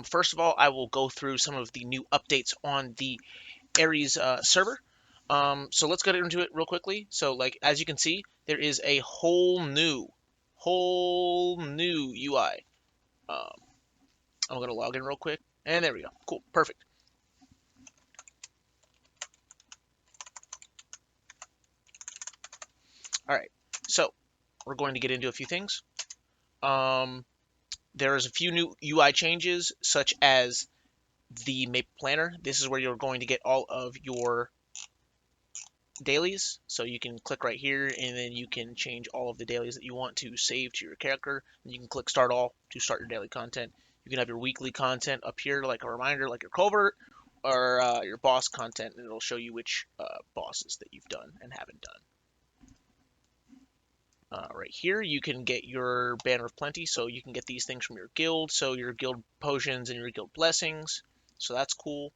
First of all, I will go through some of the new updates on the Aries server. So let's get into it real quickly. So like as you can see, there is a whole new UI. Um, I'm gonna log in real quick, and there we go. Cool, perfect. All right, so we're going to get into a few things. Um, there's a few new UI changes, such as the map planner. This is where you're going to get all of your dailies. So you can click right here and then you can change all of the dailies that you want to save to your character. And you can click start all to start your daily content. You can have your weekly content up here like a reminder, like your covert or your boss content, and it'll show you which bosses that you've done and haven't done. Right here, you can get your Banner of Plenty, so you can get these things from your guild, so your guild potions and your guild blessings, so that's cool.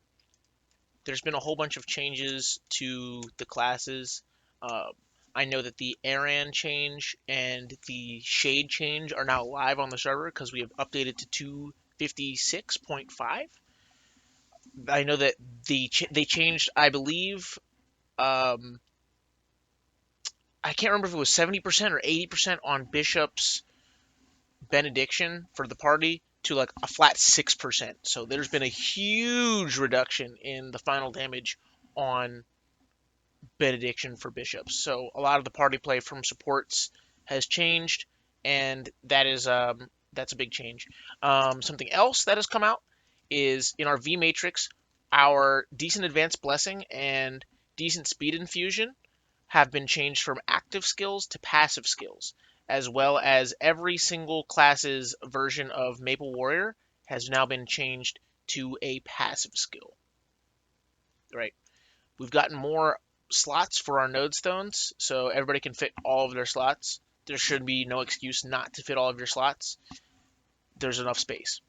There's been a whole bunch of changes to the classes. Uh, I know that the Aran change and the Shade change are now live on the server because we have updated to 256.5. I know that they changed, I believe, I can't remember if it was 70% or 80% on Bishop's benediction for the party to like a flat 6%. So there's been a huge reduction in the final damage on benediction for bishops. So a lot of the party play from supports has changed, and that's a big change. Something else that has come out is in our V matrix, our decent advanced blessing and decent speed infusion have been changed from active skills to passive skills, as well as every single class's version of Maple Warrior has now been changed to a passive skill. Right? We've gotten more slots for our node stones, so everybody can fit all of their slots. There should be no excuse not to fit all of your slots. There's enough space.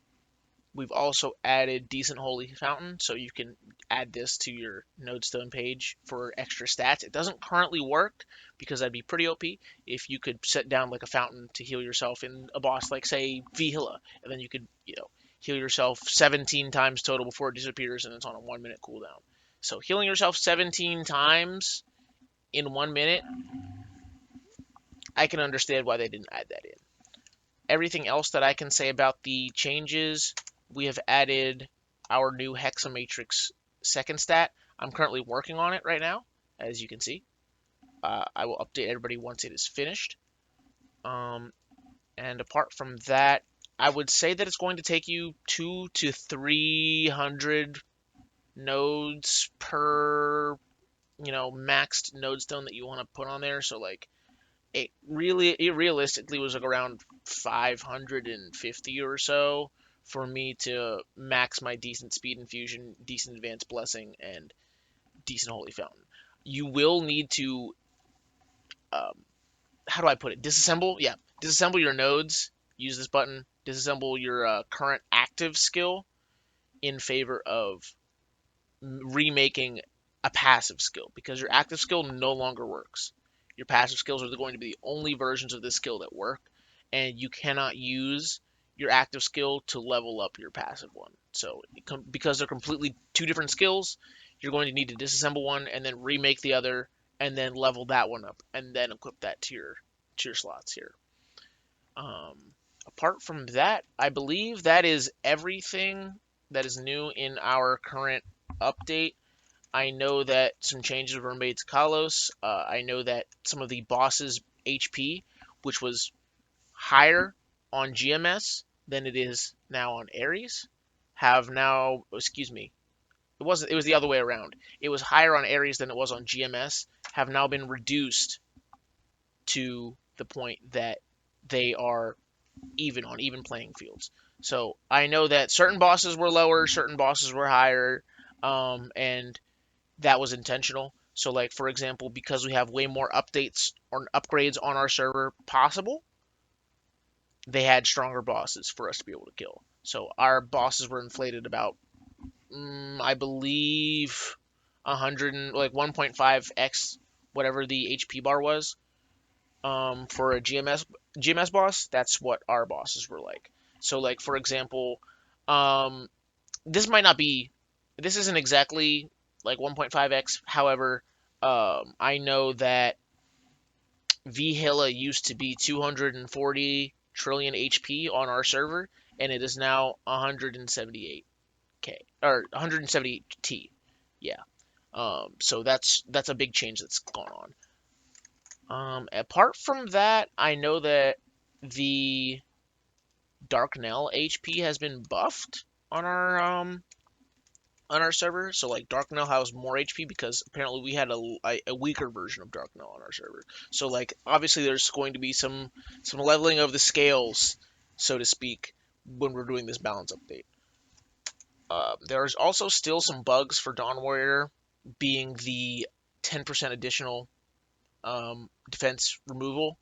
We've also added Decent Holy Fountain, so you can add this to your Nodestone page for extra stats. It doesn't currently work because that'd be pretty OP if you could set down like a fountain to heal yourself in a boss like say Vihila, and then you could heal yourself 17 times total before it disappears, and it's on a 1 minute cooldown. So healing yourself 17 times in 1 minute, I can understand why they didn't add that in. Everything else that I can say about the changes, we have added our new Hexamatrix second stat. I'm currently working on it right now, as you can see. I will update everybody once it is finished. And apart from that, I would say that it's going to take you 200 to 300 nodes per, maxed node stone that you want to put on there. So like it realistically was like around 550 or so for me to max my decent speed infusion, decent advanced blessing, and decent holy fountain. You will need to um, how do I put it? Disassemble, yeah, disassemble your nodes. Use this button. Disassemble your current active skill in favor of remaking a passive skill because your active skill no longer works. Your passive skills are going to be the only versions of this skill that work, and you cannot use your active skill to level up your passive one. So because they're completely two different skills, you're going to need to disassemble one and then remake the other and then level that one up and then equip that to your slots here. Um, Apart from that, I believe that is everything that is new in our current update. I know that some changes were made to Kalos. I know that some of the bosses' HP, which was higher on GMS than it is now on Aries, have now, excuse me, it was the other way around. It was higher on Aries than it was on GMS, have now been reduced to the point that they are even on even playing fields. So I know that certain bosses were lower, certain bosses were higher, and that was intentional. So, like for example, because we have way more updates or upgrades on our server possible, they had stronger bosses for us to be able to kill. So our bosses were inflated about, I believe, 100 and like 1.5x whatever the HP bar was. For a GMS boss, that's what our bosses were like. So, like for example, This might not be, this isn't exactly like 1.5x. However, I know that VHILA used to be 240 trillion HP on our server, and it is now 178K or 178T. Yeah. So that's a big change that's gone on. Apart from that, I know that the Darknell HP has been buffed on our server. So like Darknell has more HP because apparently we had a weaker version of Darknell on our server. So like obviously there's going to be some leveling of the scales, so to speak, when we're doing this balance update. There's also still some bugs for Dawn Warrior, being the 10% additional defense removal,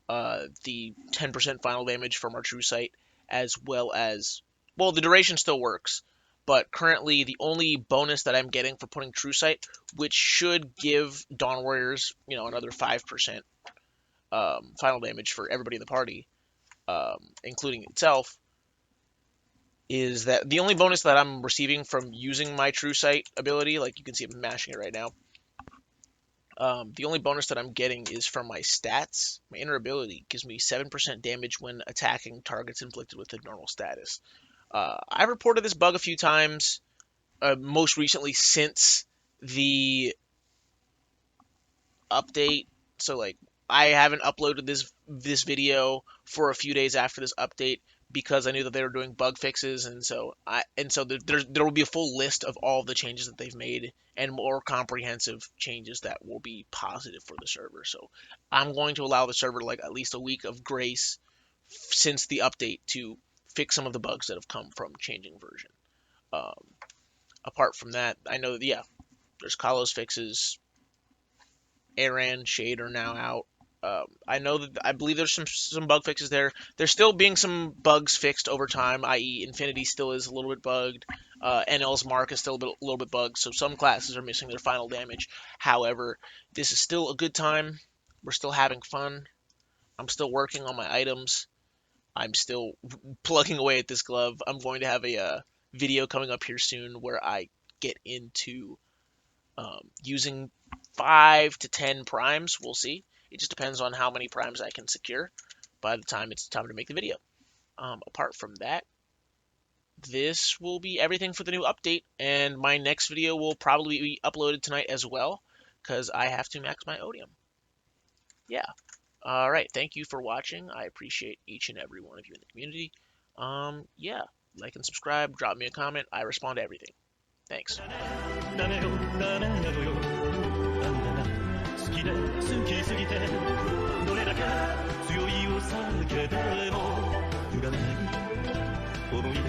the 10% final damage from our true sight, as well as, well, the duration still works, but currently the only bonus that I'm getting for putting true sight, which should give Dawn Warriors, another 5% final damage for everybody in the party, including itself, is that the only bonus that I'm receiving from using my true sight ability, like you can see I'm mashing it right now. The only bonus that I'm getting is from my stats. My inner ability gives me 7% damage when attacking targets inflicted with a normal status. I've reported this bug a few times, most recently since the update. So like I haven't uploaded this video for a few days after this update because I knew that they were doing bug fixes, and so there will be a full list of all the changes that they've made and more comprehensive changes that will be positive for the server. So I'm going to allow the server like at least a week of grace since the update to fix some of the bugs that have come from changing version. Apart from that, I know that there's Kalos fixes. Aran, Shade are now out. I believe there's some bug fixes there. There's still being some bugs fixed over time, i.e. Infinity still is a little bit bugged. NL's Mark is still a little bit bugged, so some classes are missing their final damage. However, this is still a good time. We're still having fun. I'm still working on my items. I'm still plugging away at this glove. I'm going to have a video coming up here soon where I get into using 5 to 10 primes. We'll see. It just depends on how many primes I can secure by the time it's time to make the video. Apart from that, this will be everything for the new update, and my next video will probably be uploaded tonight as well, because I have to max my odium. Yeah. Alright, thank you for watching. I appreciate each and every one of you in the community. Yeah, like and subscribe, drop me a comment. I respond to everything. Thanks. 好きで好きすぎてどれだけ強いお酒でも揺らめく思い出